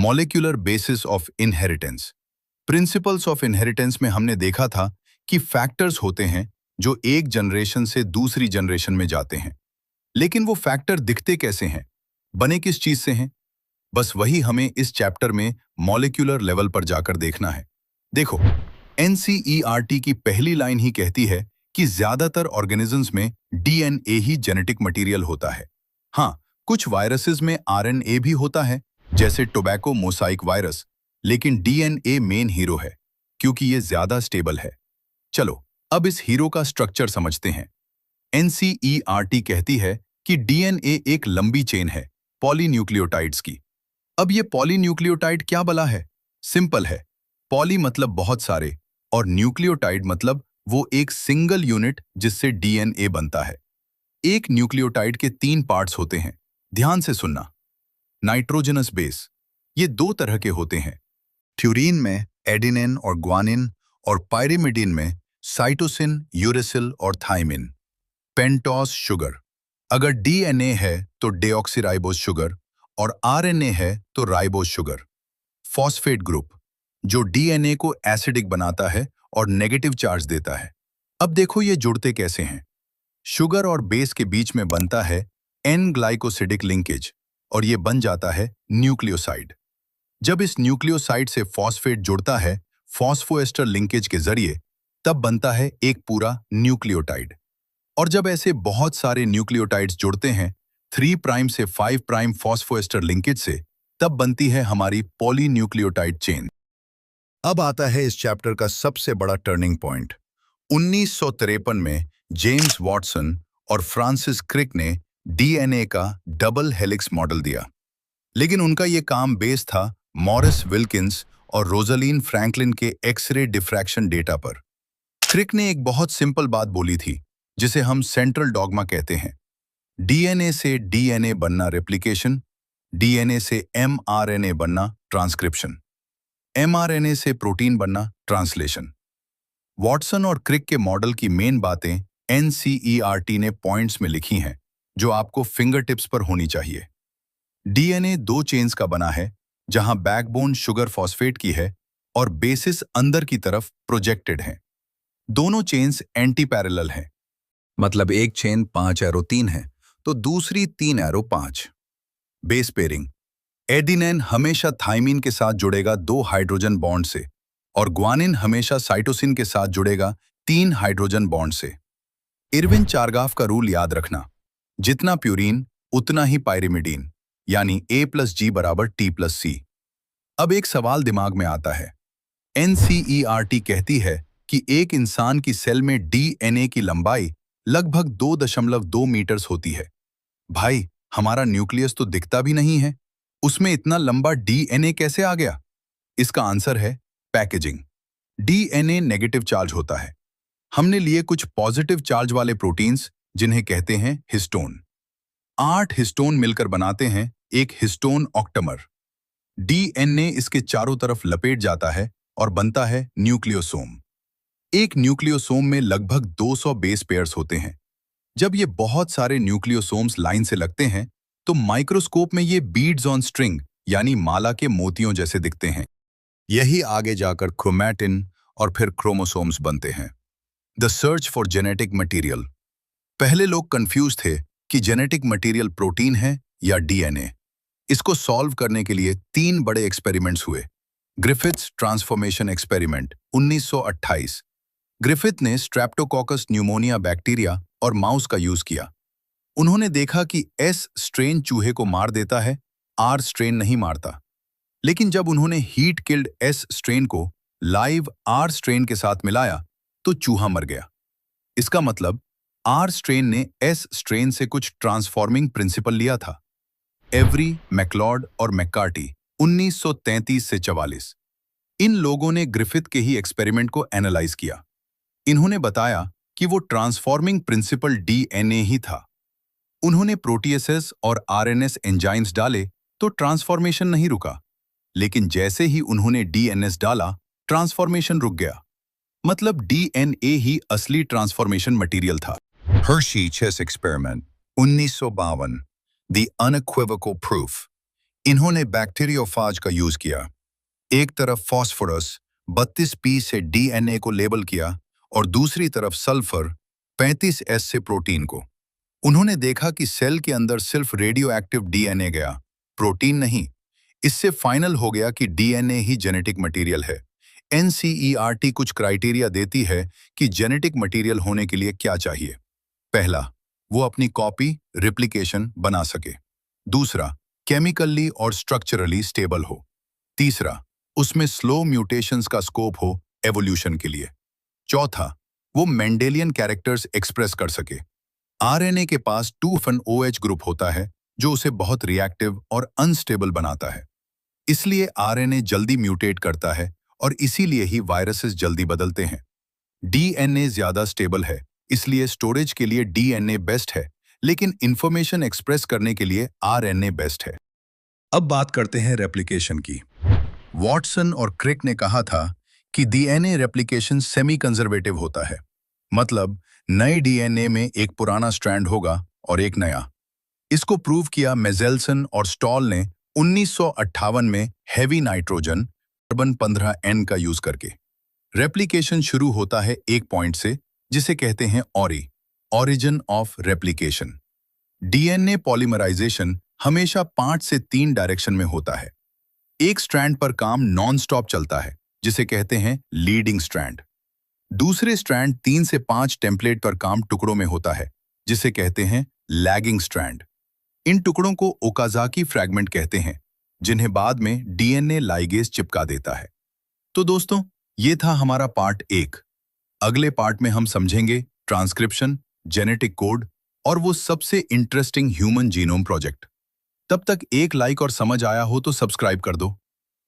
Molecular basis of inheritance. Principles of inheritance में हमने देखा था कि फैक्टर्स होते हैं जो एक जनरेशन से दूसरी जनरेशन में जाते हैं। लेकिन वो फैक्टर दिखते कैसे हैं, बने किस चीज से हैं, बस वही हमें इस चैप्टर में मॉलिक्यूलर लेवल पर जाकर देखना है। देखो, एनसीईआरटी की पहली लाइन ही कहती है कि ज्यादातर ऑर्गेनिजम्स में डीएनए ही जेनेटिक मटेरियल होता है। हाँ, कुछ वायरसेस में आरएनए भी होता है, जैसे टोबैको मोसाइक वायरस, लेकिन डीएनए मेन हीरो है क्योंकि ये ज्यादा स्टेबल है। चलो, अब इस हीरो का स्ट्रक्चर समझते हैं। एनसीईआरटी कहती है कि डीएनए एक लंबी चेन है पॉलीन्यूक्लियोटाइड्स की। अब ये पॉलीन्यूक्लियोटाइड क्या बला है? सिंपल है। पॉली मतलब बहुत सारे और न्यूक्लियोटाइड मतलब वो एक सिंगल यूनिट जिससे डीएनए बनता है। एक न्यूक्लियोटाइड के 3 पार्ट्स होते हैं, ध्यान से सुनना। नाइट्रोजनस बेस, ये 2 तरह के होते हैं। थ्यूरीन में एडिनिन और ग्वानिन और पायरिमिडीन में साइटोसिन, यूरेसिल और थाइमिन। पेंटोस शुगर, अगर डीएनए है तो डेऑक्सीराइबोस शुगर और आरएनए है तो राइबोस शुगर। फॉस्फेट ग्रुप, जो डीएनए को एसिडिक बनाता है और नेगेटिव चार्ज देता है। अब देखो ये जुड़ते कैसे हैं। शुगर और बेस के बीच में बनता है एन ग्लाइकोसिडिक लिंकेज और ये बन जाता है न्यूक्लियोसाइड। जब इस न्यूक्लियोसाइड से फॉस्फेट जुड़ता है फॉस्फोएस्टर लिंकेज के जरिए, तब बनता है एक पूरा न्यूक्लियोटाइड। और जब ऐसे बहुत सारे न्यूक्लियोटाइड्स जुड़ते हैं 3 प्राइम से 5 प्राइम फॉस्फोएस्टर लिंकेज से, तब बनती है हमारी पॉलीन्यूक्लियोटाइड चेन। अब आता है इस चैप्टर का सबसे बड़ा टर्निंग पॉइंट। 1953 में जेम्स वॉटसन और फ्रांसिस क्रिक ने डीएनए का डबल हेलिक्स मॉडल दिया। लेकिन उनका ये काम बेस था मॉरिस विल्किंस और रोजलीन फ्रैंकलिन के एक्सरे डिफ्रैक्शन डेटा पर। क्रिक ने एक बहुत सिंपल बात बोली थी, जिसे हम सेंट्रल डॉगमा कहते हैं। डीएनए से डीएनए बनना रेप्लिकेशन, डीएनए से एमआरएनए बनना ट्रांसक्रिप्शन, एमआरएनए से प्रोटीन बनना ट्रांसलेशन। वॉटसन और क्रिक के मॉडल की मेन बातें एनसीईआरटी ने पॉइंट्स में लिखी हैं, जो आपको फिंगर टिप्स पर होनी चाहिए। डीएनए 2 चेन्स का बना है, जहां बैकबोन शुगर फॉस्फेट की है और बेसिस अंदर की तरफ प्रोजेक्टेड है। दोनों चेन्स एंटी पैरेलल हैं, मतलब एक चेन 5 एरो 3 है तो दूसरी 3 एरो 5। बेस पेयरिंग, एडिनिन हमेशा थाइमिन के साथ जुड़ेगा 2 हाइड्रोजन बॉन्ड से और ग्वानिन हमेशा साइटोसिन के साथ जुड़ेगा 3 हाइड्रोजन बॉन्ड से। इरविन चारगाफ का रूल याद रखना, जितना प्यूरीन उतना ही पायरिमिडीन, यानी A+G = T+C। अब एक सवाल दिमाग में आता है। एनसीईआरटी कहती है कि एक इंसान की सेल में डीएनए की लंबाई लगभग 2.2 मीटर्स होती है। भाई, हमारा न्यूक्लियस तो दिखता भी नहीं है, उसमें इतना लंबा डीएनए कैसे आ गया? इसका आंसर है पैकेजिंग। डीएनए नेगेटिव चार्ज होता है। हमने लिए कुछ पॉजिटिव चार्ज वाले प्रोटीन्स, जिन्हें कहते हैं हिस्टोन। 8 हिस्टोन मिलकर बनाते हैं एक हिस्टोन ऑक्टेमर। डीएनए इसके चारों तरफ लपेट जाता है और बनता है न्यूक्लियोसोम। एक न्यूक्लियोसोम में लगभग 200 बेस पेयर्स होते हैं। जब ये बहुत सारे न्यूक्लियोसोम्स लाइन से लगते हैं, तो माइक्रोस्कोप में ये बीड्स ऑन स्ट्रिंग यानी माला के मोतियों जैसे दिखते हैं। यही आगे जाकर क्रोमैटिन और फिर क्रोमोसोम्स बनते हैं। The search for genetic material. पहले लोग कंफ्यूज थे कि जेनेटिक मटेरियल प्रोटीन है या डीएनए। इसको सॉल्व करने के लिए 3 बड़े एक्सपेरिमेंट्स हुए। Griffiths transformation experiment 1928। ग्रिफिथ ने स्ट्रेप्टोकोकस न्यूमोनिया बैक्टीरिया और माउस का यूज किया। उन्होंने देखा कि एस स्ट्रेन चूहे को मार देता है, आर स्ट्रेन नहीं मारता। लेकिन जब उन्होंने हीट किल्ड एस स्ट्रेन को लाइव आर स्ट्रेन के साथ मिलाया, तो चूहा मर गया। इसका मतलब आर स्ट्रेन ने एस स्ट्रेन से कुछ ट्रांसफॉर्मिंग प्रिंसिपल लिया था। एवरी, मैक्लॉड और मैक्कार्टी 1933 से 44। इन लोगों ने ग्रिफिथ के ही एक्सपेरिमेंट को एनालाइज किया। इन्होंने बताया कि वो ट्रांसफॉर्मिंग प्रिंसिपल डीएनए ही था। उन्होंने प्रोटीएसेस और आरएनएस एंजाइम्स डाले तो ट्रांसफॉर्मेशन नहीं रुका, लेकिन जैसे ही उन्होंने डीएनएस डाला, ट्रांसफॉर्मेशन रुक गया। मतलब डीएनए ही असली ट्रांसफॉर्मेशन मटेरियल था। Hershey chess experiment 1952, the unequivocal proof. इन्होंने बैक्टीरियोफाज का यूज किया। एक तरफ फॉस्फोरस 32P से डीएनए को लेबल किया और दूसरी तरफ सल्फर 35S से प्रोटीन को। उन्होंने देखा कि सेल के अंदर सिर्फ रेडियो एक्टिव डीएनए गया, प्रोटीन नहीं। इससे फाइनल हो गया कि डीएनए ही जेनेटिक मटेरियल है। एनसीईआरटी कुछ क्राइटेरिया देती है कि जेनेटिक मटेरियल होने के लिए क्या चाहिए। पहला, वो अपनी कॉपी रिप्लिकेशन बना सके। दूसरा, केमिकली और स्ट्रक्चरली स्टेबल हो। तीसरा, उसमें स्लो म्यूटेशंस का स्कोप हो एवोल्यूशन के लिए। चौथा, वो मेंडेलियन कैरेक्टर्स एक्सप्रेस कर सके। आरएनए के पास 2'OH ग्रुप होता है जो उसे बहुत रिएक्टिव और अनस्टेबल बनाता है। इसलिए आरएनए जल्दी म्यूटेट करता है और इसीलिए ही वायरसेस जल्दी बदलते हैं। डीएनए ज्यादा स्टेबल है, इसलिए स्टोरेज के लिए डीएनए बेस्ट है, लेकिन इंफॉर्मेशन एक्सप्रेस करने के लिए आरएनए बेस्ट है। अब बात करते हैं रेप्लिकेशन की। वॉटसन और क्रिक ने कहा था कि डीएनए रेप्लिकेशन सेमी कंजर्वेटिव होता है, मतलब नए डीएनए में एक पुराना स्ट्रैंड होगा और एक नया। इसको प्रूव किया मेजेल्सन और स्टॉल ने 1958 में हेवी नाइट्रोजन कार्बन 15N का यूज करके। रेप्लिकेशन शुरू होता है एक पॉइंट से, जिसे कहते हैं origin of replication. DNA polymerisation हमेशा 5 से 3 डायरेक्शन में होता है। एक स्ट्रैंड पर काम नॉन स्टॉप चलता है, जिसे कहते हैं लीडिंग स्ट्रैंड। दूसरे स्ट्रैंड 3 से 5 टेम्पलेट पर काम टुकड़ों में होता है, जिसे कहते हैं लैगिंग स्ट्रैंड। इन टुकड़ों को ओकाजाकी फ्रैगमेंट कहते हैं, जिन्हें बाद में डीएनए लाइगेज चिपका देता है। तो दोस्तों, ये था हमारा पार्ट 1। अगले पार्ट में हम समझेंगे ट्रांसक्रिप्शन, जेनेटिक कोड और वो सबसे इंटरेस्टिंग ह्यूमन जीनोम प्रोजेक्ट। तब तक एक लाइक और समझ आया हो तो सब्सक्राइब कर दो।